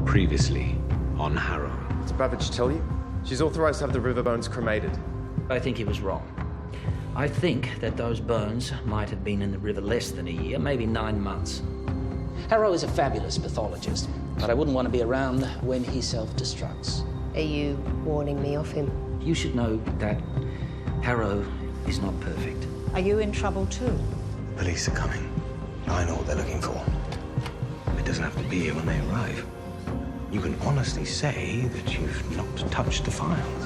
Previously on Harrow. Did Babbage tell you? She's authorized to have the river bones cremated. I think he was wrong. I think that those bones might have been in the river less than a year, maybe 9 months. Harrow is a fabulous pathologist, but I wouldn't want to be around when he self-destructs. Are you warning me off him? You should know that Harrow is not perfect. Are you in trouble too? Police are coming. I know what they're looking for. It doesn't have to be here when they arrive. You can honestly say that you've not touched the files.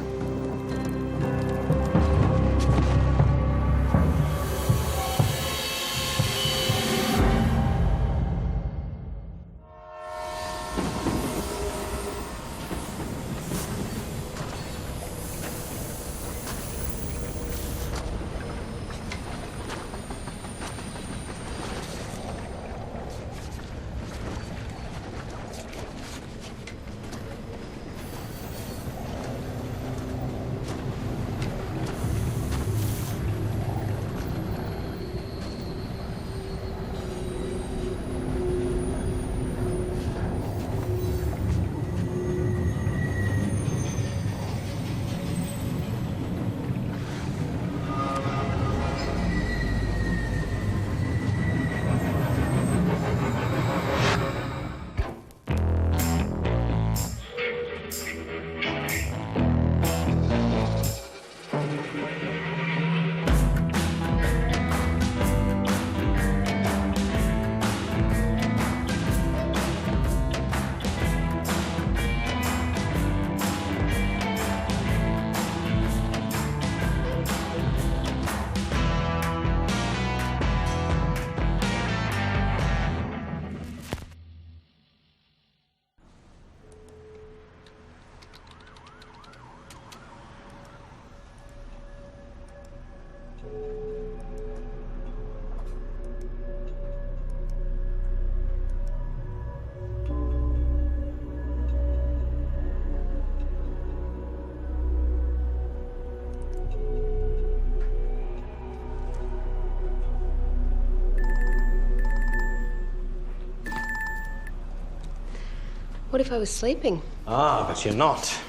What if I was sleeping? Ah, but you're not.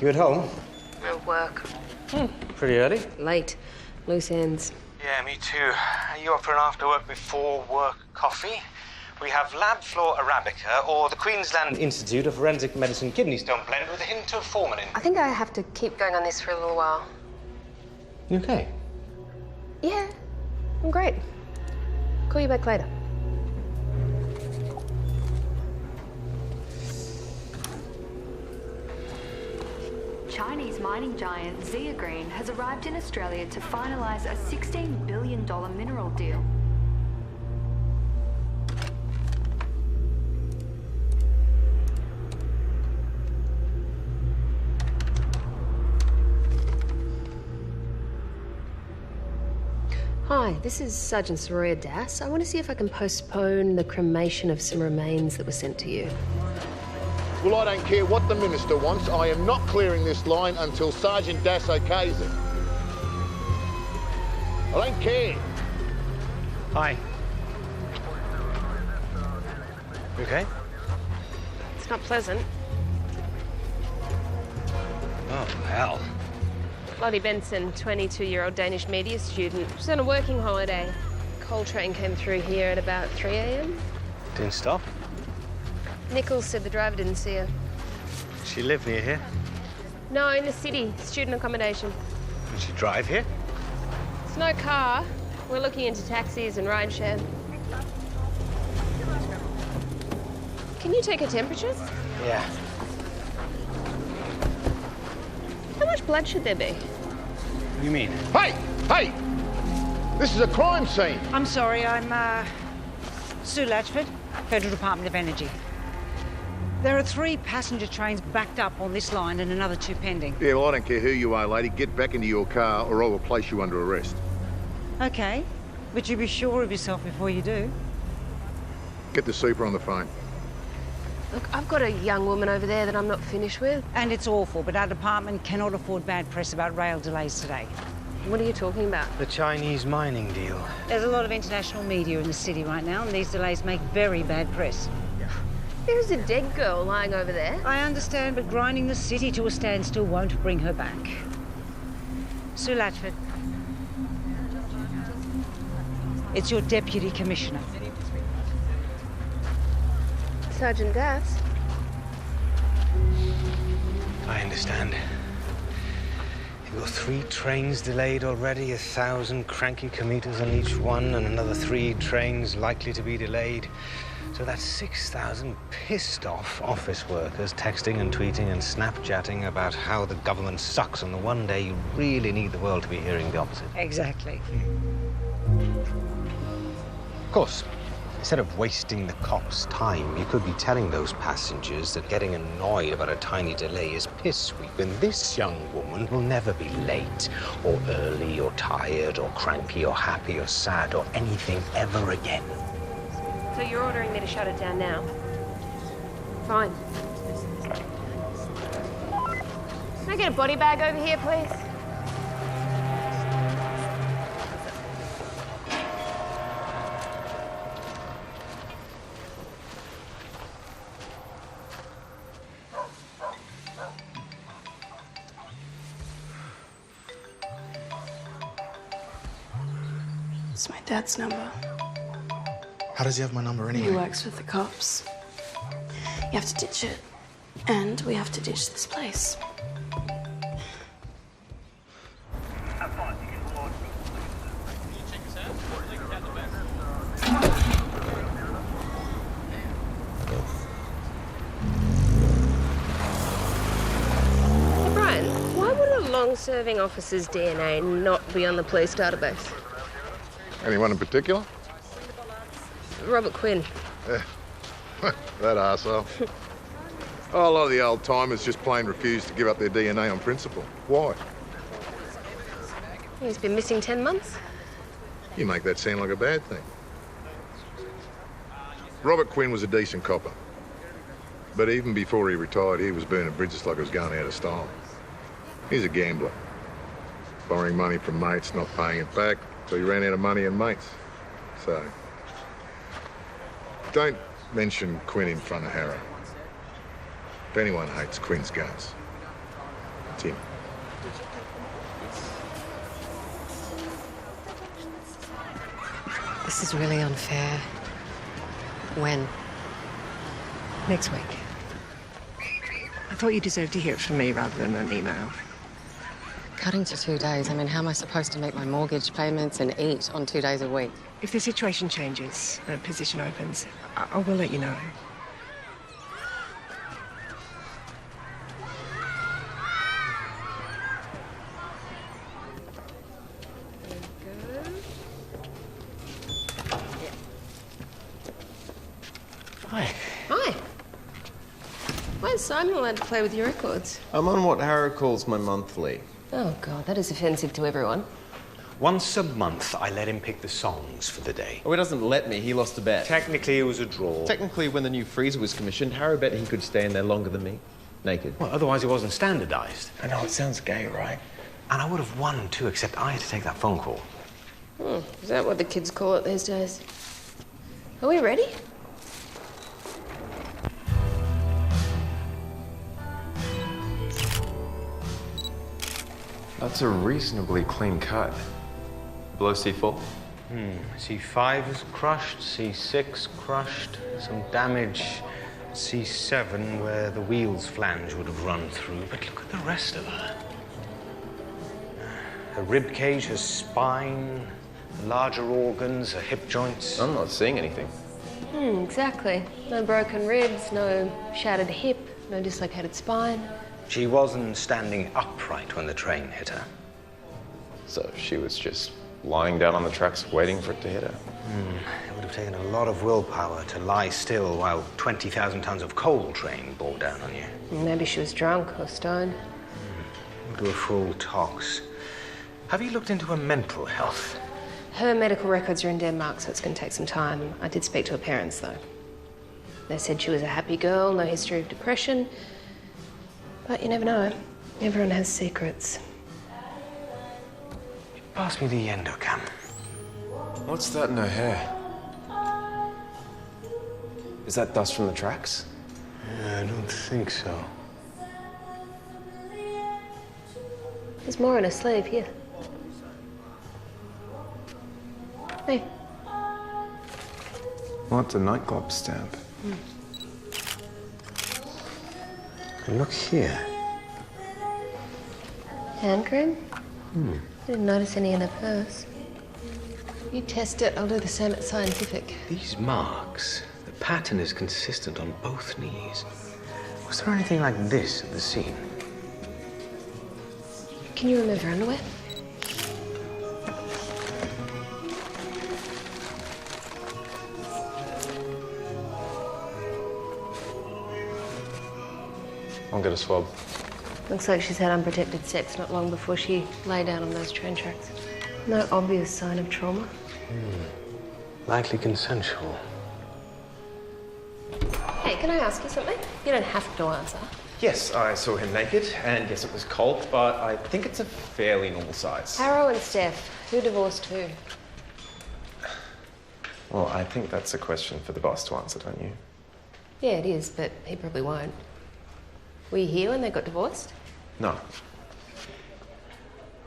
You at home? At work. Pretty early. Late. Loose ends. Yeah, me too. Are you up for an after-work, before-work coffee? We have Lab Floor Arabica or the Queensland Institute of Forensic Medicine Kidney Stone blend with a hint of formalin. I think I have to keep going on this for a little while. You okay? Yeah, I'm great. Call you back later. Chinese mining giant Zeogreen has arrived in Australia to finalise a $16 billion mineral deal. Hi, this is Sergeant Saroya Das. I want to see if I can postpone the cremation of some remains that were sent to you. Well, I don't care what the Minister wants. I am not clearing this line until Sergeant Das okays it. I don't care. Hi. You okay? It's not pleasant. Oh, hell. Lottie Benson, 22-year-old Danish media student. She's on a working holiday. Coal train came through here at about 3 a.m. Didn't stop? Nichols said the driver didn't see her. She live near here? No, in the city, student accommodation. Did she drive here? It's no car. We're looking into taxis and rideshare. Can you take her temperatures? Yeah. How much blood should there be? What do you mean? Hey! Hey! This is a crime scene. I'm sorry, I'm Sue Latchford, Federal Department of Energy. There are 3 passenger trains backed up on this line and another 2 pending. Yeah, well, I don't care who you are, lady. Get back into your car or I will place you under arrest. Okay, but you be sure of yourself before you do. Get the super on the phone. Look, I've got a young woman over there that I'm not finished with. And it's awful, but our department cannot afford bad press about rail delays today. What are you talking about? The Chinese mining deal. There's a lot of international media in the city right now, and these delays make very bad press. There's a dead girl lying over there. I understand, but grinding the city to a standstill won't bring her back. Sue Latchford. It's your Deputy Commissioner. Sergeant Das. I understand. You've got 3 trains delayed already, 1,000 cranky commuters on each one, and another 3 trains likely to be delayed. So that's 6,000 pissed-off office workers texting and tweeting and Snapchatting about how the government sucks on the one day you really need the world to be hearing the opposite. Exactly. Of course, instead of wasting the cops' time, you could be telling those passengers that getting annoyed about a tiny delay is piss-sweet when this young woman will never be late or early or tired or cranky or happy or sad or anything ever again. So you're ordering me to shut it down now? Fine. Can I get a body bag over here, please? It's my dad's number. How does he have my number anyway? He works with the cops. You have to ditch it. And we have to ditch this place. Brian, why would a long-serving officer's DNA not be on the police database? Anyone in particular? Robert Quinn. Yeah. That arsehole. Oh, a lot of the old-timers just plain refuse to give up their DNA on principle. Why? He's been missing 10 months. You make that sound like a bad thing. Robert Quinn was a decent copper. But even before he retired, he was burning bridges like it was going out of style. He's a gambler. Borrowing money from mates, not paying it back, so he ran out of money and mates. So, don't mention Quinn in front of Harrow. If anyone hates Quinn's guns, it's him. This is really unfair. When? Next week. I thought you deserved to hear it from me rather than an email. Cutting to 2 days. I mean, how am I supposed to make my mortgage payments and eat on 2 days a week? If the situation changes, a position opens, I will let you know. Hi. Hi. Why is Simon allowed to play with your records? I'm on what Harrow calls my monthly. Oh, God, that is offensive to everyone. Once a month, I let him pick the songs for the day. Oh, he doesn't let me. He lost a bet. Technically, it was a draw. Technically, when the new freezer was commissioned, Harrow bet he could stay in there longer than me. Naked. Well, otherwise it wasn't standardized. I know, it sounds gay, right? And I would have won, too, except I had to take that phone call. Is that what the kids call it these days? Are we ready? That's a reasonably clean cut. Below C4? C5 is crushed, C6 crushed, some damage, C7 where the wheel's flange would have run through. But look at the rest of her. Her rib cage, her spine, larger organs, her hip joints. I'm not seeing anything. Exactly. No broken ribs, no shattered hip, no dislocated spine. She wasn't standing upright when the train hit her. So she was just lying down on the tracks waiting for it to hit her? It would have taken a lot of willpower to lie still while 20,000 tons of coal train bore down on you. Maybe she was drunk or stoned. We'll do a full tox. Have you looked into her mental health? Her medical records are in Denmark, so it's going to take some time. I did speak to her parents, though. They said she was a happy girl, no history of depression. But you never know. Everyone has secrets. Pass me the endocam. What's that in her hair? Is that dust from the tracks? I don't think so. There's more in her sleeve, here. Hey. What's a nightclub stamp? Look here. Hand cream? I didn't notice any in her purse. You test it, I'll do the same at Scientific. These marks, the pattern is consistent on both knees. Was there anything like this at the scene? Can you remove her underwear? I'll get a swab. Looks like she's had unprotected sex not long before she lay down on those train tracks. No obvious sign of trauma. Likely consensual. Hey, can I ask you something? You don't have to answer. Yes, I saw him naked, and yes, it was cold, but I think it's a fairly normal size. Harrow and Steph, who divorced who? Well, I think that's a question for the boss to answer, don't you? Yeah, it is, but he probably won't. Were you here when they got divorced? No.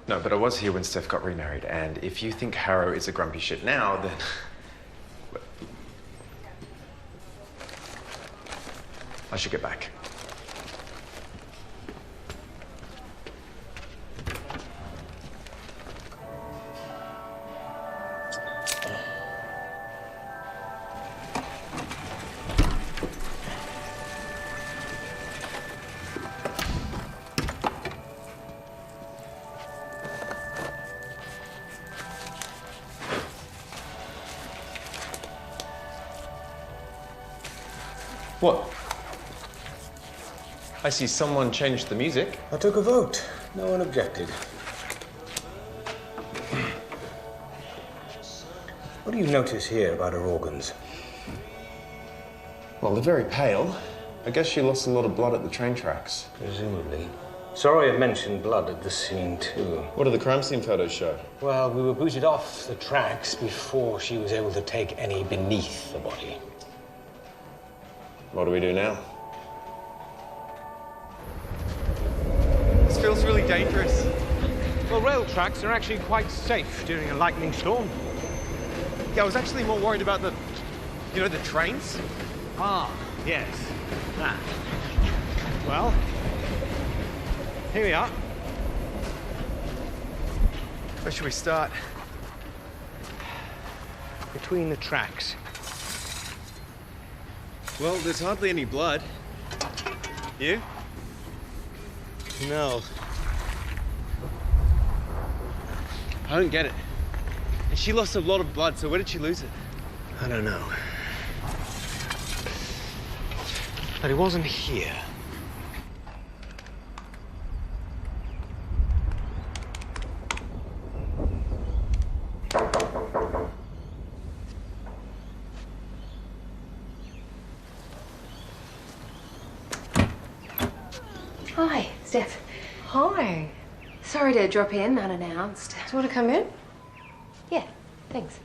No, but I was here when Steph got remarried, and if you think Harrow is a grumpy shit now, then... I should get back. What? I see someone changed the music. I took a vote. No one objected. What do you notice here about her organs? Well, they're very pale. I guess she lost a lot of blood at the train tracks. Presumably. Sorry I mentioned blood at the scene, too. What do the crime scene photos show? Well, we were booted off the tracks before she was able to take any beneath the body. What do we do now? This feels really dangerous. Well, rail tracks are actually quite safe during a lightning storm. Yeah, I was actually more worried about the, you know, the trains. Ah, yes. That. Well, here we are. Where should we start? Between the tracks. Well, there's hardly any blood. You? No. I don't get it. And she lost a lot of blood, so where did she lose it? I don't know. But it wasn't here. Hi, Steph. Hi. Sorry to drop in unannounced. Do you want to come in? Yeah, thanks.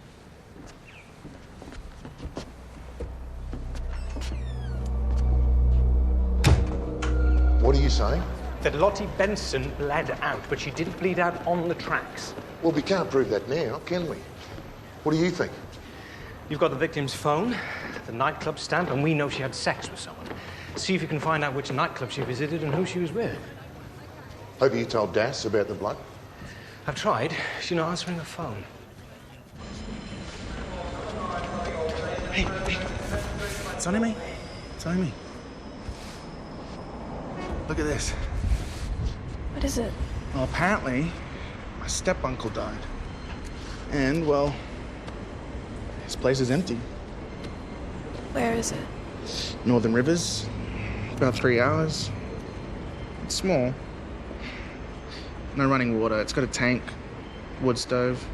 What are you saying? That Lottie Benson bled out, but she didn't bleed out on the tracks. Well, we can't prove that now, can we? What do you think? You've got the victim's phone, the nightclub stamp, and we know she had sex with someone. See if you can find out which nightclub she visited and who she was with. Have you told Das about the blood? I've tried. She's not answering her phone. Hey. It's only me. It's only me. Look at this. What is it? Well, apparently, my step-uncle died. And, well, his place is empty. Where is it? Northern Rivers. About 3 hours. It's small. No running water. It's got a tank, wood stove.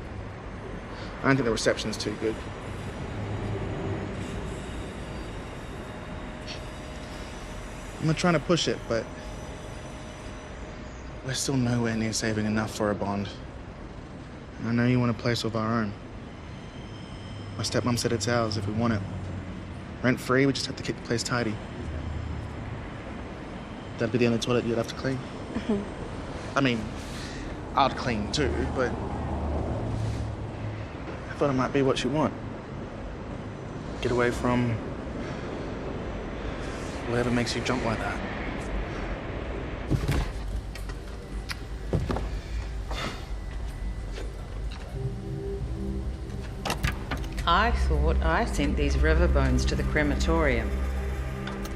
I don't think the reception's too good. I'm not trying to push it, but we're still nowhere near saving enough for a bond. And I know you want a place of our own. My stepmom said it's ours if we want it. Rent-free, we just have to keep the place tidy. that'd be the only toilet you'd have to clean. I mean, I'd clean too, but I thought it might be what you want. Get away from whatever makes you jump like that. I thought I sent these river bones to the crematorium.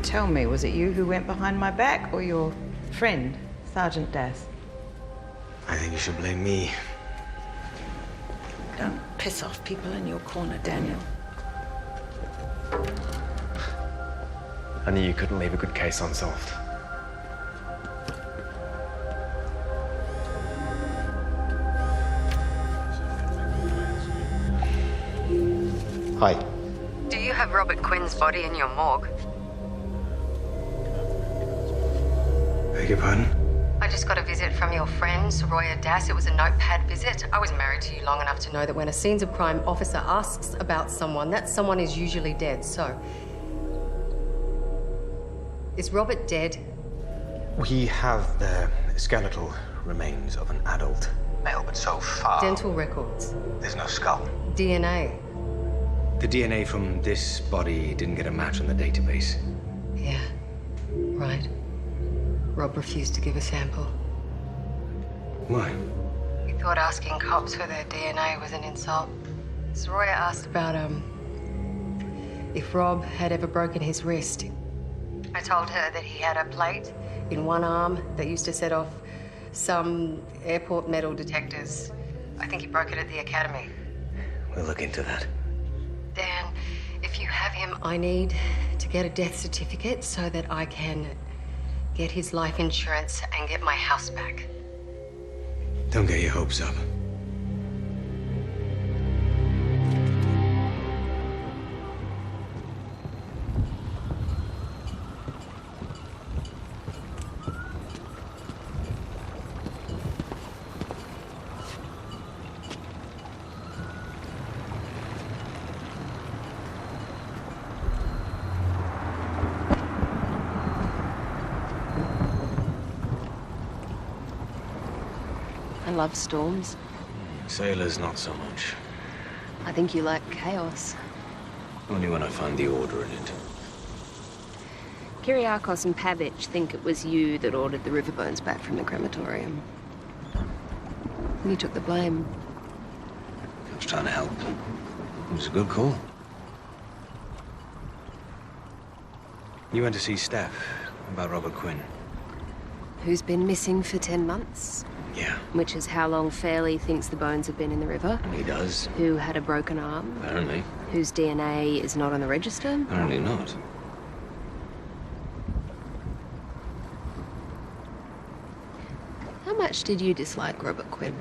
Tell me, was it you who went behind my back or your friend, Sergeant Das? I think you should blame me. Don't piss off people in your corner, Daniel. I knew you couldn't leave a good case unsolved. Hi. Do you have Robert Quinn's body in your morgue? Beg your pardon? I just got a visit from your friend, Soraya Das. It was a notepad visit. I was married to you long enough to know that when a scenes of crime officer asks about someone, that someone is usually dead. So, is Robert dead? We have the skeletal remains of an adult male, but so far... Dental records. There's no skull. DNA. The DNA from this body didn't get a match on the database. Yeah, right. Rob refused to give a sample. Why? He thought asking cops for their DNA was an insult. Soraya asked about, if Rob had ever broken his wrist. I told her that he had a plate in one arm that used to set off some airport metal detectors. I think he broke it at the academy. We'll look into that. Dan, if you have him, I need to get a death certificate so that I can get his life insurance and get my house back. Don't get your hopes up. I love storms. Sailors, not so much. I think you like chaos. Only when I find the order in it. Kyriakos and Pavic think it was you that ordered the riverbones back from the crematorium. You took the blame. I was trying to help. It was a good call. You went to see Steph about Robert Quinn. Who's been missing for 10 months? Yeah. Which is how long Fairley thinks the bones have been in the river. He does. Who had a broken arm. Apparently. Whose DNA is not on the register. Apparently not. How much did you dislike Robert Quinn?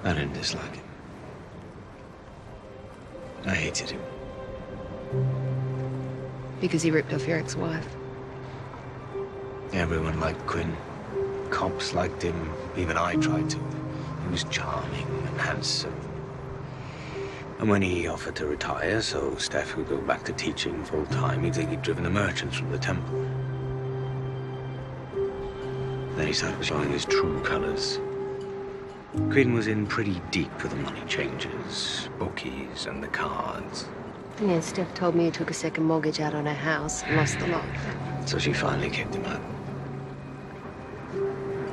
I didn't dislike him. I hated him. Because he ripped off your ex-wife. Everyone liked Quinn. Cops liked him. Even I tried to. He was charming and handsome. And when he offered to retire so Steph could go back to teaching full-time, he'd think he'd driven the merchants from the temple. Then he started showing his true colours. Quinn was in pretty deep with the money changers, bookies, and the cards. Yeah, Steph told me he took a second mortgage out on her house and lost the lot. So she finally kicked him out.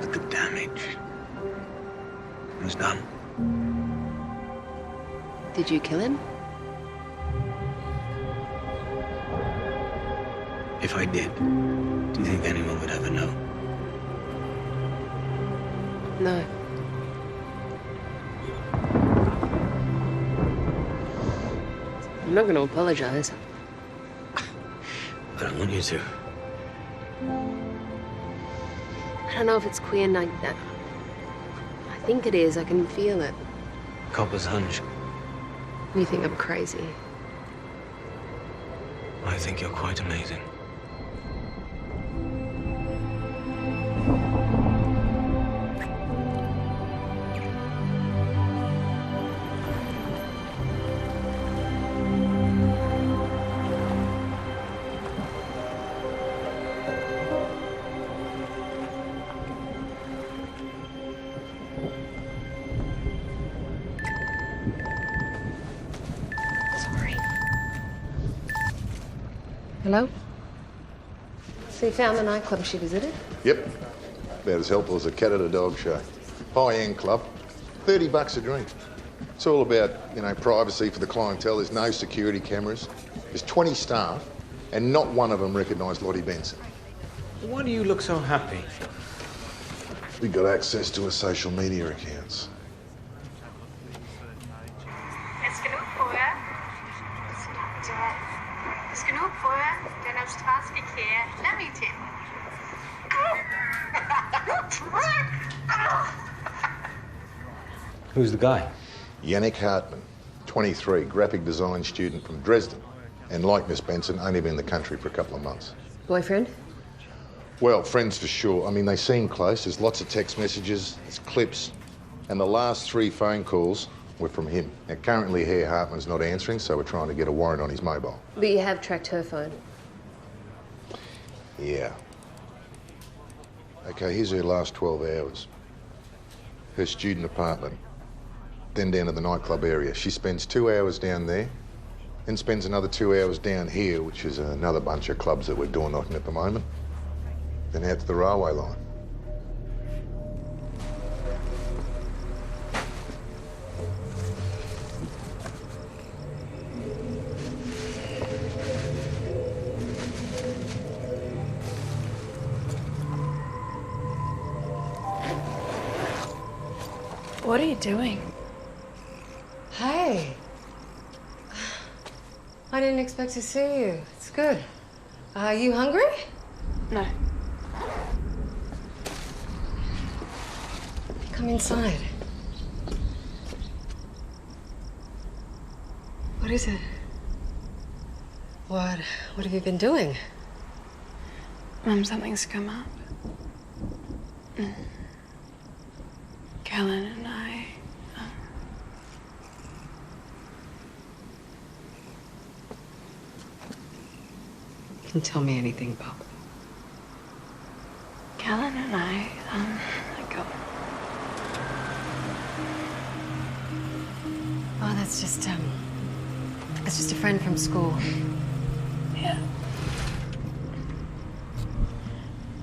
But the damage was done. Did you kill him? If I did, do you think anyone would ever know? No. I'm not going to apologize. I don't want you to. I don't know if it's Quinn. I think it is. I can feel it. Copper's hunch. You think I'm crazy? I think you're quite amazing. Hello? So you found the nightclub she visited? Yep. About as helpful as a cat at a dog show. High-end club, $30 a drink. It's all about, you know, privacy for the clientele. There's no security cameras. There's 20 staff, and not one of them recognised Lottie Benson. Why do you look so happy? We got access to her social media accounts. Ist genug vorher? Ist genug vorher, denn am Straßenverkehr Lemmington. Who's the guy? Yannick Hartman, 23, graphic design student from Dresden. And like Miss Benson, only been in the country for a couple of months. Boyfriend? Well, friends for sure. I mean, they seem close. There's lots of text messages, there's clips. And the last 3 phone calls were from him. Now, currently, Herr Hartman's not answering, so we're trying to get a warrant on his mobile. But you have tracked her phone. Yeah. Okay, here's her last 12 hours. Her student apartment. Then down to the nightclub area. She spends 2 hours down there, then spends another 2 hours down here, which is another bunch of clubs that we're door knocking at the moment. Then out to the railway line. What are you doing? Hey. I didn't expect to see you. It's good. Are you hungry? No. Come inside. What is it? What have you been doing? Mum, something's come up. Kellen and I... You can tell me anything, Bob. Kellen and I, got... Oh, that's just a friend from school. Yeah.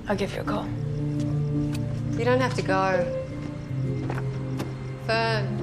I'll give you a call. You don't have to go. Fern.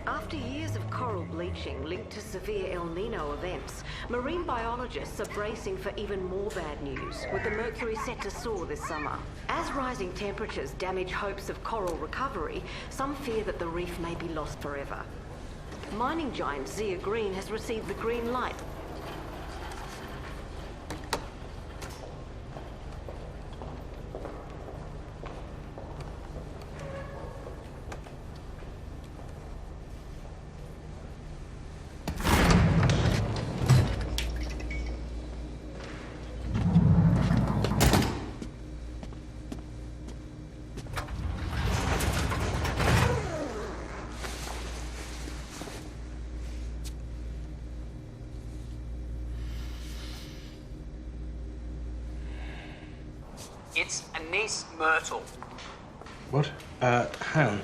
After years of coral bleaching linked to severe El Nino events, marine biologists are bracing for even more bad news, with the mercury set to soar this summer. As rising temperatures damage hopes of coral recovery, some fear that the reef may be lost forever. Mining giant Zia Green has received the green light. It's anise myrtle. What? Hang on.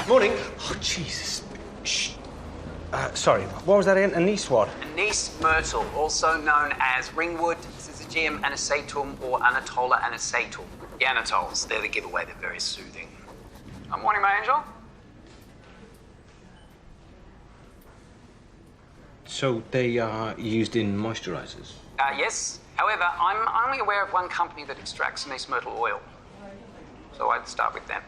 Morning. Oh, Jesus. Shh. Sorry, what was that again? Anise what? Anise myrtle, also known as ringwood, syzygium anisatum, or Anatola anisatum. The Anatols, they're the giveaway, they're very soothing. Morning, my angel. So they are used in moisturizers? Yes. However, I'm only aware of one company that extracts anise myrtle oil. So I'd start with them.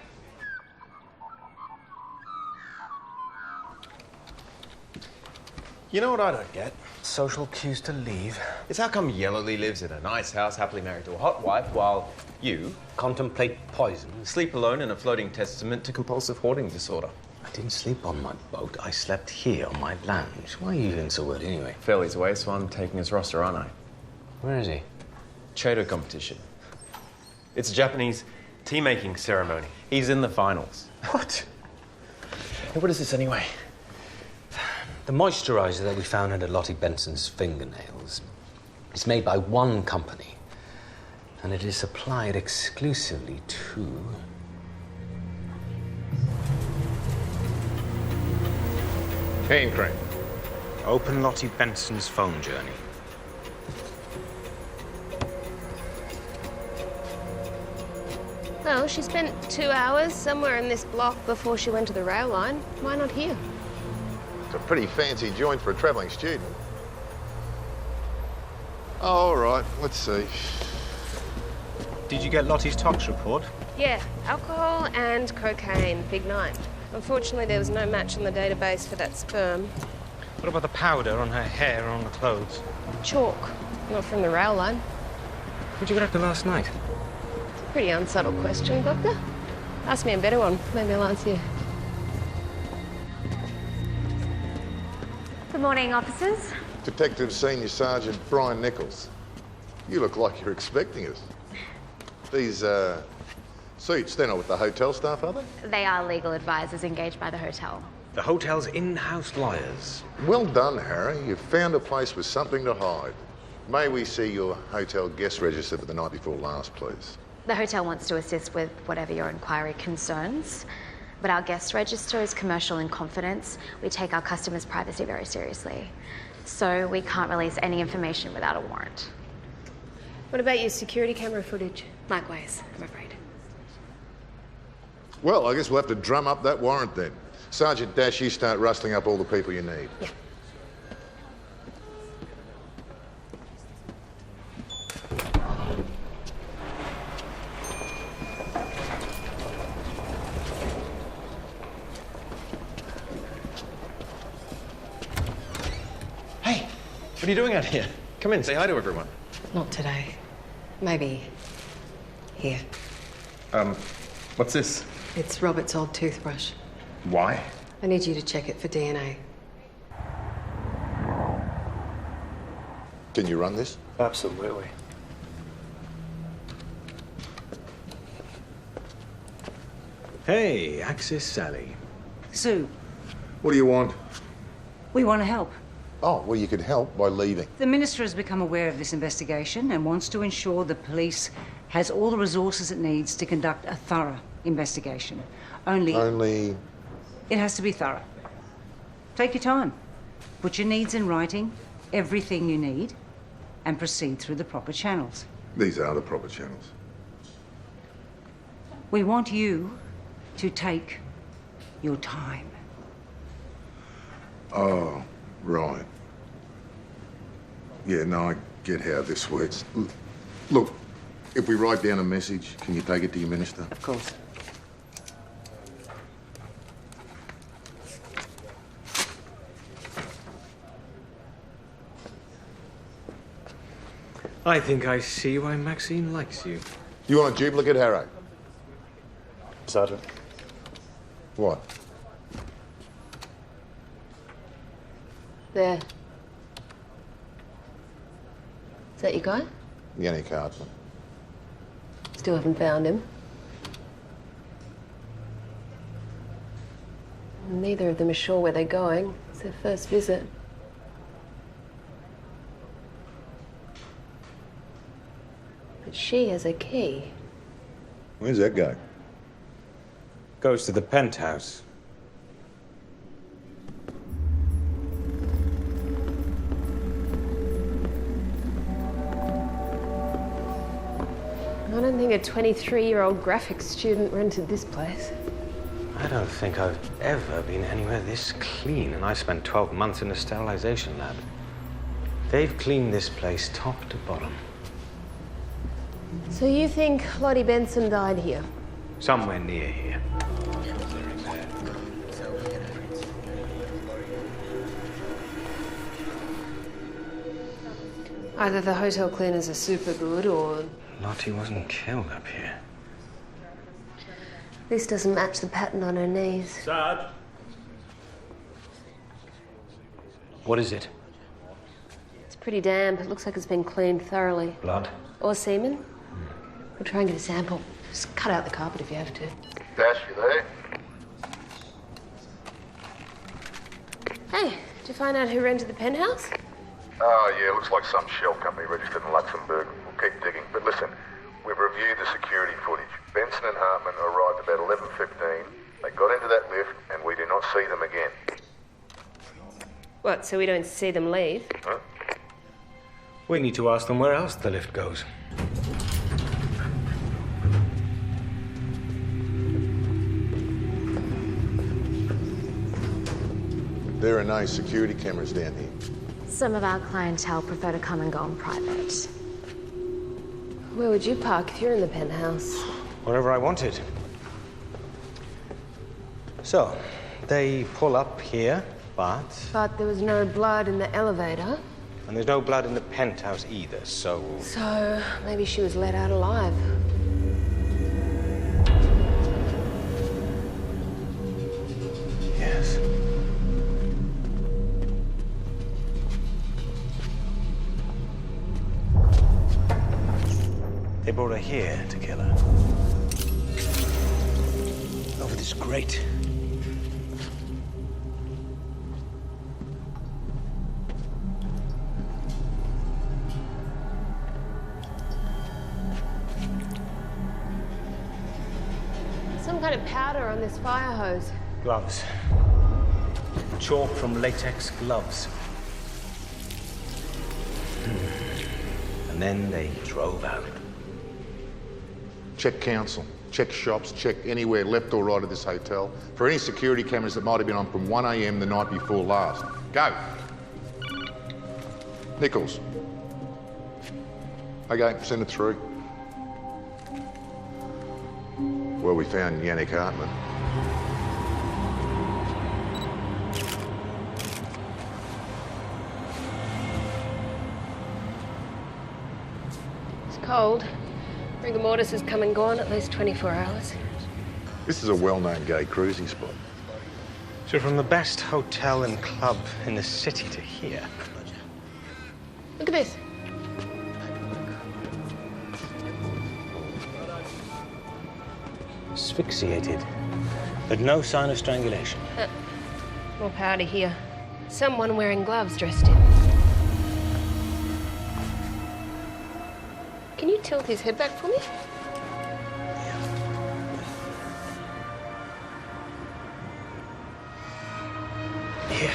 You know what I don't get? Social cues to leave. It's how come Yellowly lives in a nice house, happily married to a hot wife, while you contemplate poison. Sleep alone in a floating testament to compulsive hoarding disorder. I didn't sleep on my boat. I slept here on my lounge. Why are you in so early anyway? Fairly's away, so I'm taking his roster, aren't I? Where is he? Chodo competition. It's a Japanese tea-making ceremony. He's in the finals. What? Hey, what is this anyway? The moisturiser that we found under Lottie Benson's fingernails is made by one company, and it is supplied exclusively to... Hand crank. Open Lottie Benson's phone journey. Well, she spent 2 hours somewhere in this block before she went to the rail line. Why not here? It's a pretty fancy joint for a travelling student. All right, let's see. Did you get Lottie's tox report? Yeah, alcohol and cocaine. Big night. Unfortunately, there was no match on the database for that sperm. What about the powder on her hair or on the clothes? Chalk. Not from the rail line. What'd you get after last night? Pretty unsubtle question, Doctor. Ask me a better one. Maybe I'll answer you. Good morning, officers. Detective Senior Sergeant Brian Nichols. You look like you're expecting us. These, suits, they're not with the hotel staff, are they? They are legal advisors engaged by the hotel. The hotel's in-house lawyers. Well done, Harry. You've found a place with something to hide. May we see your hotel guest register for the night before last, please? The hotel wants to assist with whatever your inquiry concerns, but our guest register is commercial in confidence. We take our customers' privacy very seriously, so we can't release any information without a warrant. What about your security camera footage? Likewise, I'm afraid. Well, I guess we'll have to drum up that warrant then. Sergeant Dash, you start rustling up all the people you need. Yeah. Hey, what are you doing out here? Come in, say hi to everyone. Not today. Maybe here. What's this? It's Robert's old toothbrush. Why? I need you to check it for DNA. Can you run this? Absolutely. Hey, Axis Sally. Sue, What do you want? we want to help. Oh, well, you could help by leaving. The Minister has become aware of this investigation and wants to ensure the police has all the resources it needs to conduct a thorough investigation. Only... It has to be thorough. Take your time. Put your needs in writing, everything you need, and proceed through the proper channels. These are the proper channels. We want you to take your time. Oh, right. Yeah, no, I get how this works. Look, if we write down a message, can you take it to your minister? Of course. I think I see why Maxine likes you. You want a duplicate, Harrow? Sergeant. What? There. Is that your guy? Yanni Cartman. Still haven't found him. Neither of them are sure where they're going. It's their first visit. But she has a key. Where's that go? Goes to the penthouse. I don't think a 23-year-old graphics student rented this place. I don't think I've ever been anywhere this clean, and I spent 12 months in a sterilization lab. They've cleaned this place top to bottom. So you think Lottie Benson died here? Somewhere near here. Either the hotel cleaners are super good or... Lottie wasn't killed up here. This doesn't match the pattern on her knees. Sarge? What is it? It's pretty damp. It looks like it's been cleaned thoroughly. Blood? Or semen. We'll try and get a sample. Just cut out the carpet if you have to. Dash, you there? Hey, did you find out who rented the penthouse? Oh, yeah, looks like some shell company registered in Luxembourg. We'll keep digging. But listen, we've reviewed the security footage. Benson and Hartman arrived about 11:15. They got into that lift, and we do not see them again. What, so we don't see them leave? Huh? We need to ask them where else the lift goes. There are no security cameras down here. Some of our clientele prefer to come and go in private. Where would you park if you're in the penthouse? Wherever I wanted. So, they pull up here, but But there was no blood in the elevator. and there's no blood in the penthouse either, so... So, maybe she was let out alive. Yes. They brought her here to kill her. Over this grate. Some kind of powder on this fire hose. Gloves. Chalk from latex gloves. And then they drove out. Check council, check shops, check anywhere left or right of this hotel for any security cameras that might have been on from 1 a.m. the night before last. Go. Nichols. Okay, send it through. Well, we found Yannick Hartman. It's cold. Rigor mortis has come and gone at least 24 hours. This is a well-known gay cruising spot. So from the best hotel and club in the city to here. Look at this. Asphyxiated, but no sign of strangulation. More powder here. Someone wearing gloves dressed in. Can you tilt his head back for me? Here.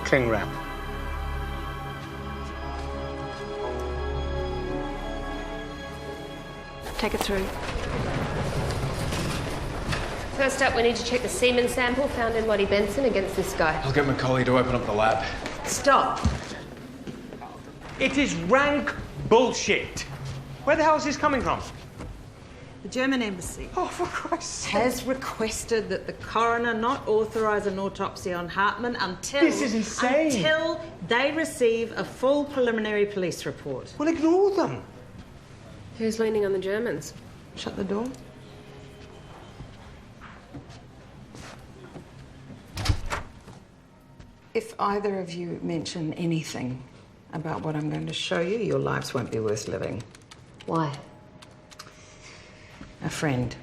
Cling wrap. Take it through. First up, we need to check the semen sample found in Lottie Benson against this guy. I'll get Macaulay to open up the lab. Stop. It is rank bullshit. Where the hell is this coming from? The German embassy for Christ's sake. has requested that the coroner not authorise an autopsy on Hartman until... This is insane. Until they receive a full preliminary police report. Well, ignore them. Who's leaning on the Germans? Shut the door. If either of you mention anything about what I'm going to show you, your lives won't be worth living. Why? A friend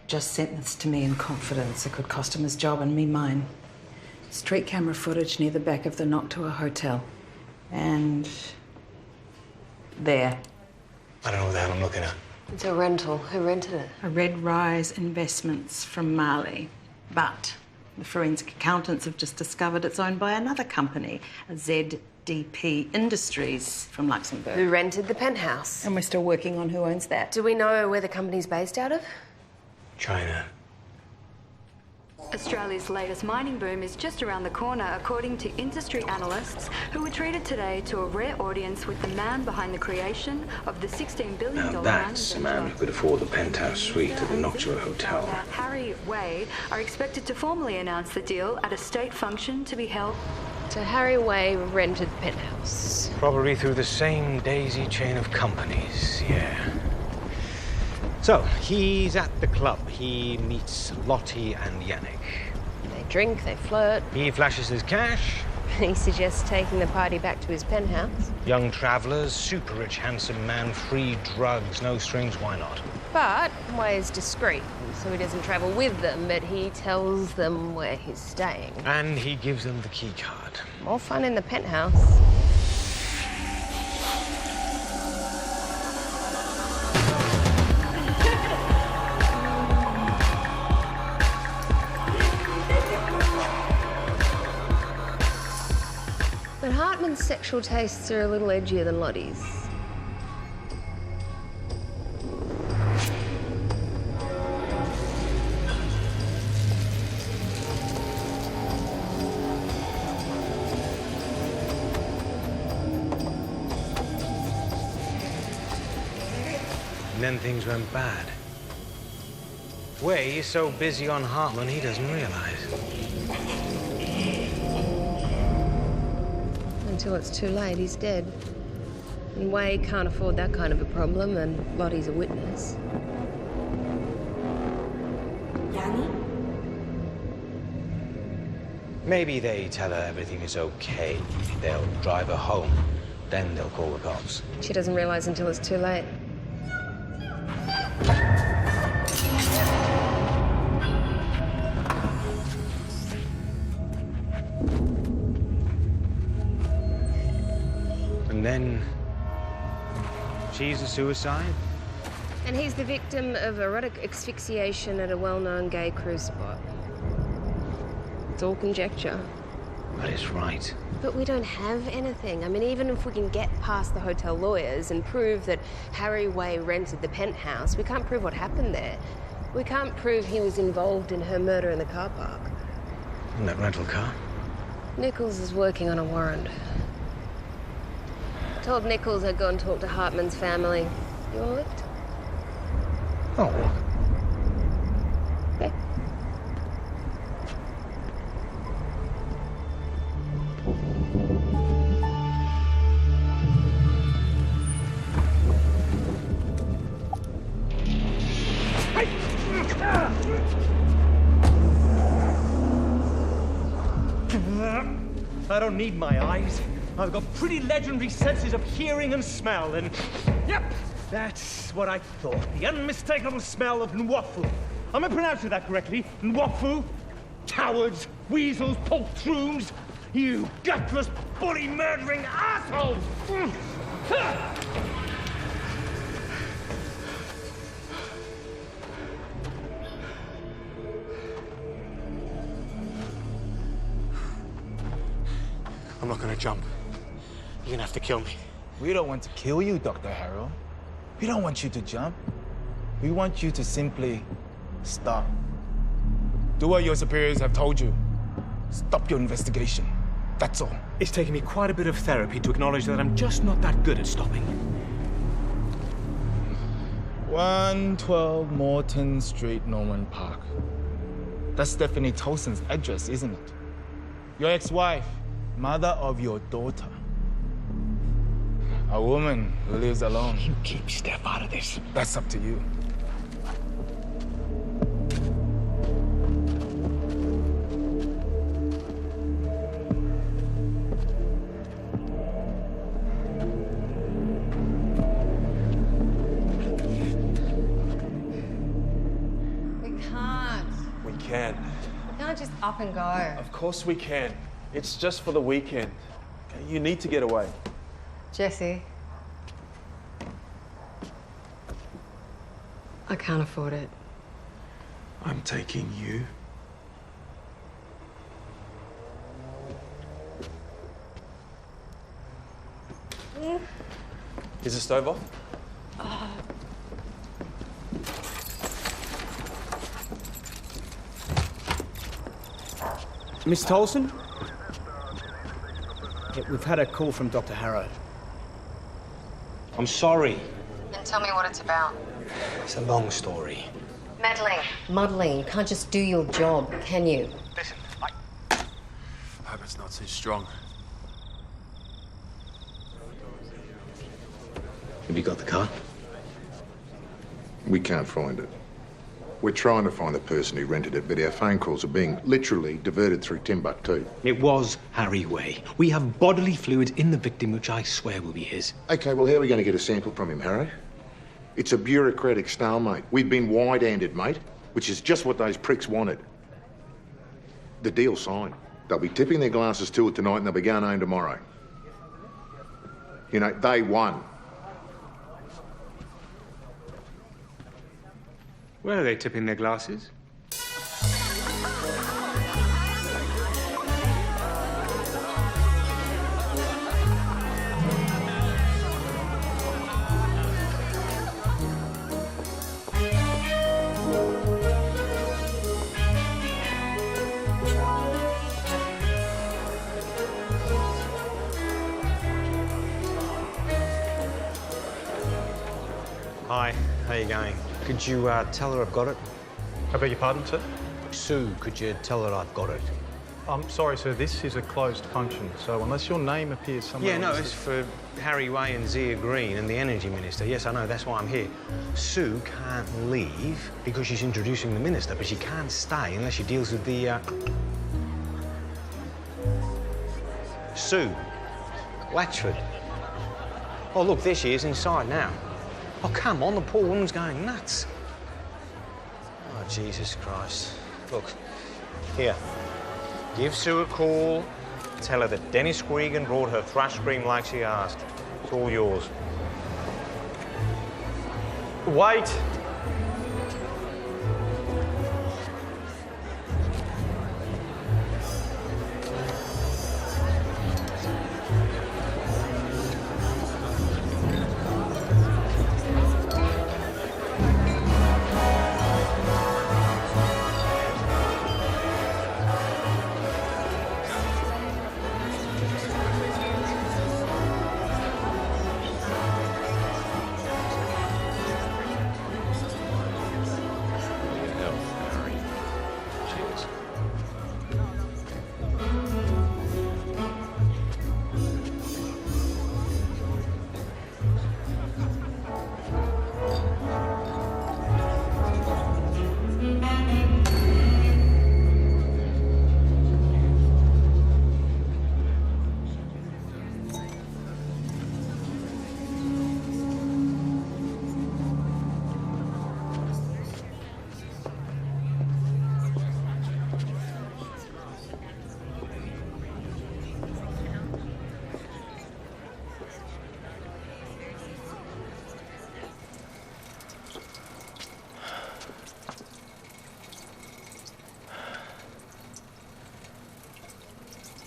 just sent this to me in confidence. It could cost him his job and me mine. Street camera footage near the back of the Noctua Hotel. And there. I don't know what the hell I'm looking at. It's a rental. Who rented it? A Red Rise Investments from Mali. But the forensic accountants have just discovered it's owned by another company, a ZDP Industries from Luxembourg. Who rented the penthouse? And we're still working on who owns that. Do we know where the company's based out of? China. Australia's latest mining boom is just around the corner, according to industry analysts who were treated today to a rare audience with the man behind the creation of the $16 billion Now that's a man who could afford the penthouse suite at the Noctua Hotel. Harry Way are expected to formally announce the deal at a state function to be held. So Harry Way rented the penthouse. Probably through the same daisy chain of companies, yeah. So, he's at the club. He meets Lottie and Yannick. drink, they flirt. He flashes his cash. He suggests taking the party back to his penthouse. Young travellers, super rich, handsome man, free drugs, no strings, why not? But Way's discreet, so he doesn't travel with them, but he tells them where he's staying. And he gives them the key card. More fun in the penthouse. But Hartman's sexual tastes are a little edgier than Lottie's. And then things went bad. Way is so busy on Hartman, he doesn't realize. Until it's too late, he's dead. And Way can't afford that kind of a problem, and Lottie's a witness. Yani? Maybe they tell her everything is okay. They'll drive her home. Then they'll call the cops. She doesn't realize until it's too late. And then she's a suicide? And he's the victim of erotic asphyxiation at a well-known gay cruise spot. It's all conjecture. But it's right. But we don't have anything. I mean, even if we can get past the hotel lawyers and prove that Harry Way rented the penthouse, we can't prove what happened there. We can't prove he was involved in her murder in the car park. In that rental car? Nichols is working on a warrant. Told Nichols I'd go and talk to Hartman's family. You want a lift? Oh. Okay. I don't need my eyes. I've got pretty legendary senses of hearing and smell, and yep, that's what I thought. The unmistakable smell of Nwoffu. Am I pronouncing that correctly? Nwoffu? Cowards, weasels, poltroons, you gutless, bully-murdering assholes! I'm not gonna jump. You're gonna have to kill me. We don't want to kill you, Dr. Harrow. We don't want you to jump. We want you to simply stop. Do what your superiors have told you. Stop your investigation. That's all. It's taken me quite a bit of therapy to acknowledge that I'm just not that good at stopping. 112 Morton Street, Norman Park. That's Stephanie Tolson's address, isn't it? Your ex-wife, mother of your daughter. A woman who lives alone. You keep Steph out of this. That's up to you. We can't. We can. We can't just up and go. Of course we can. It's just for the weekend. Okay? You need to get away. Jesse. I can't afford it. I'm taking you. Is the stove off? Miss Tolson? Yeah, we've had a call from Dr. Harrow. I'm sorry. Then tell me what it's about. It's a long story. Meddling. Muddling. You can't just do your job, can you? Listen, I hope it's not too strong. Have you got the car? We can't find it. We're trying to find the person who rented it, but our phone calls are being literally diverted through Timbuktu. It was Harry Way. We have bodily fluids in the victim, which I swear will be his. OK, well, how are we going to get a sample from him, Harrow? It's a bureaucratic stalemate. We've been wide-handed, mate, which is just what those pricks wanted. The deal's signed. They'll be tipping their glasses to it tonight and they'll be going home tomorrow. You know, they won. Where are they tipping their glasses? Hi, how you going? Could you tell her I've got it? I beg your pardon, sir? Sue, could you tell her I've got it? I'm sorry, sir, this is a closed function, so unless your name appears somewhere... Yeah, no, it's for Harry Way and Zia Green and the Energy Minister. Yes, I know, that's why I'm here. Sue can't leave because she's introducing the Minister, but she can't stay unless she deals with the, Sue, Latchford. Oh, look, there she is inside now. Oh, come on, the poor woman's going nuts. Oh, Jesus Christ. Look, here. Give Sue a call. Tell her that Dennis Gregan brought her thrush cream like she asked. It's all yours. Wait!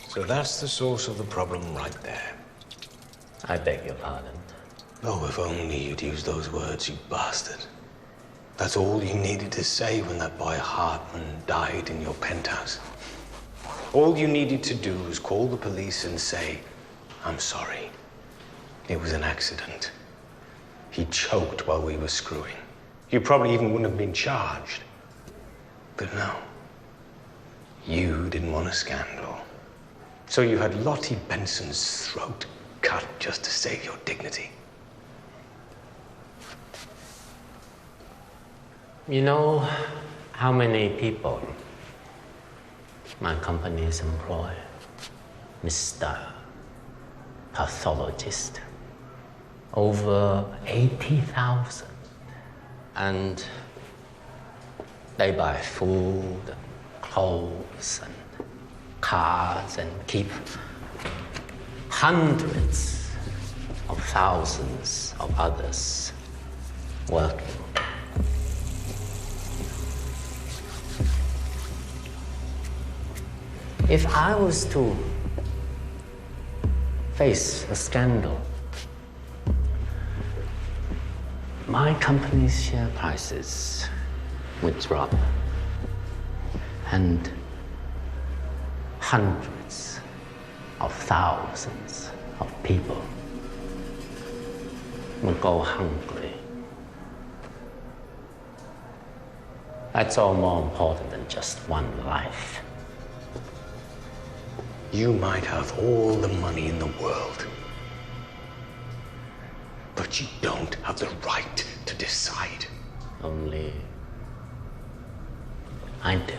So that's the source of the problem right there. I beg your pardon. Oh, if only you'd used those words, you bastard. That's all you needed to say when that boy Hartman died in your penthouse. All you needed to do was call the police and say, I'm sorry. It was an accident. He choked while we were screwing. You probably even wouldn't have been charged. But no. You didn't want a scandal. So you had Lottie Benson's throat cut just to save your dignity. You know how many people my companies employ? Mr. Pathologist. Over 80,000. And they buy food, clothes, and cars, and keep hundreds of thousands of others working. If I was to face a scandal, my company's share prices would drop, and hundreds of thousands of people would go hungry. That's all more important than just one life. You might have all the money in the world, but you don't have the right to decide. Only I do.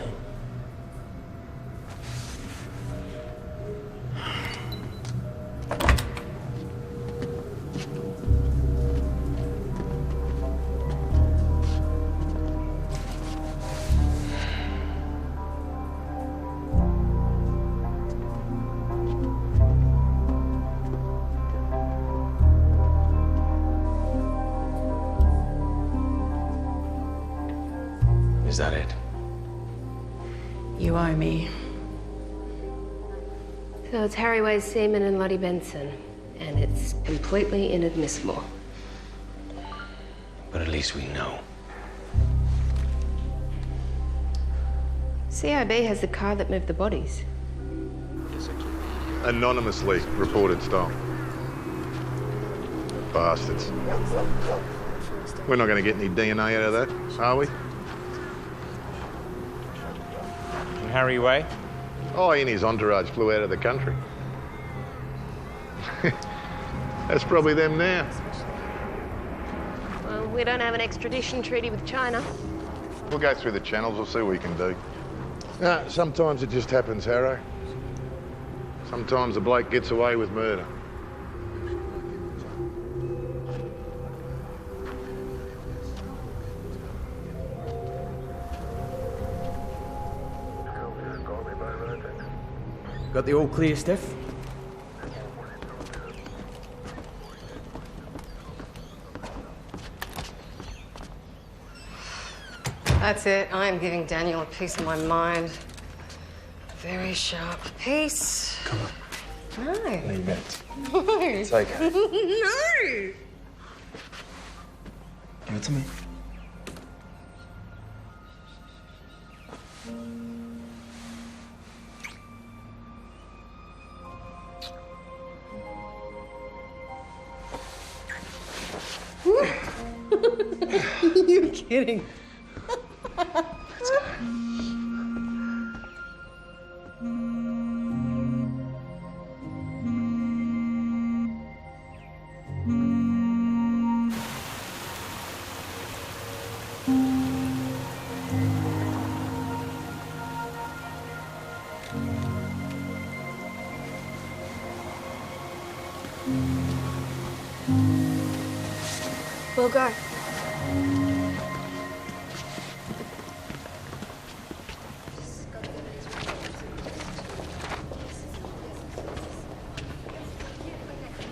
Is that it? You owe me. So it's Harry Way's semen and Lottie Benson, and it's completely inadmissible. But at least we know. CIB has the car that moved the bodies. Anonymously reported stolen. Bastards. We're not going to get any DNA out of that, are we? And Harry Way? Oh, he and his entourage flew out of the country. That's probably them now. Well, we don't have an extradition treaty with China. We'll go through the channels, we'll see what we can do. Sometimes it just happens, Harrow. Sometimes a bloke gets away with murder. Got the all clear, Steph? That's it. I am giving Daniel a piece of my mind. Very sharp piece. Come on. No. Leave it. No. Take it. No. Give it to me. You're kidding. Let's go. We'll go.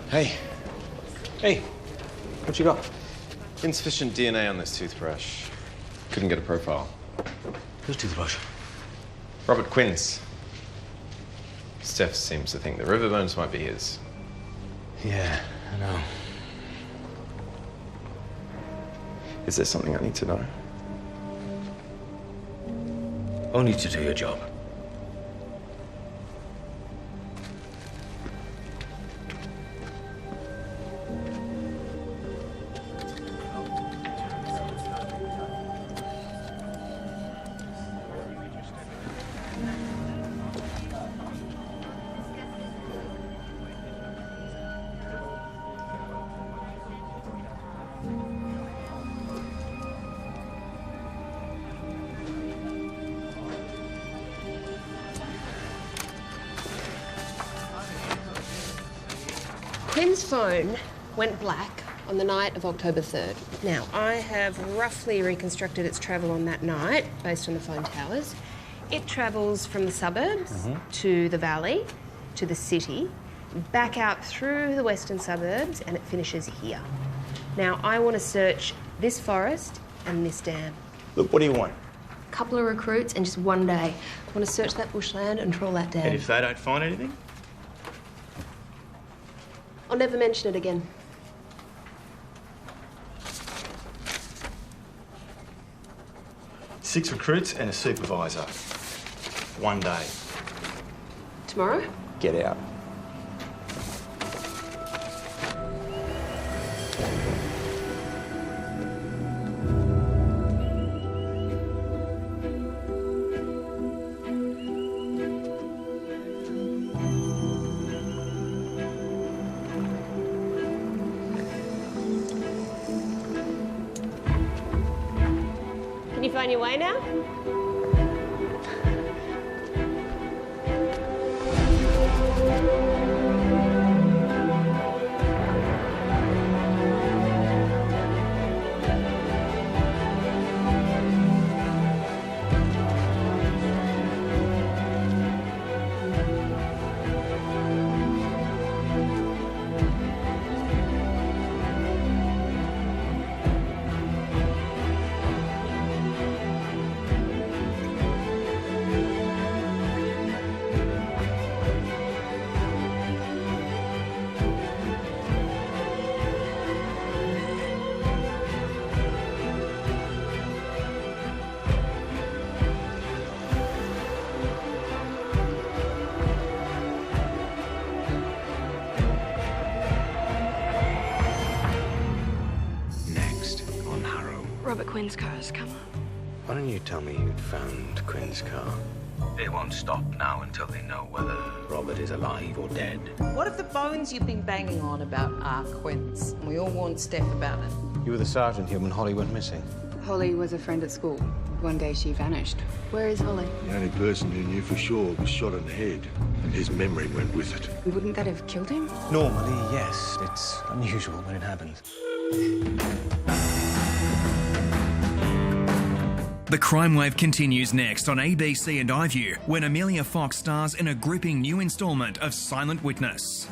Hey. Hey, what you got? Insufficient DNA on this toothbrush. Couldn't get a profile. Whose toothbrush? Robert Quinn's. Steph seems to think the river bones might be his. Yeah, I know. Is there something I need to know? Only to do your job. Quinn's phone went black on the night of October 3rd. Now, I have roughly reconstructed its travel on that night based on the phone towers. It travels from the suburbs to the valley, to the city, back out through the western suburbs, and it finishes here. Now, I want to search this forest and this dam. Look, what do you want? A couple of recruits and just one day. I want to search that bushland and trawl that dam. And if they don't find anything? I'll never mention it again. Six recruits and a supervisor. One day. Tomorrow? Get out. Can you find your way now? Robert Quinn's car has come up. Why don't you tell me you'd found Quinn's car? They won't stop now until they know whether Robert is alive or dead. What if the bones you've been banging on about are Quinn's? We all warned Steph about it. You were the sergeant here when Holly went missing. Holly was a friend at school. One day she vanished. Where is Holly? The only person who knew for sure was shot in the head, and his memory went with it. Wouldn't that have killed him? Normally, yes. It's unusual when it happens. The crime wave continues next on ABC and iView when Amelia Fox stars in a gripping new instalment of Silent Witness.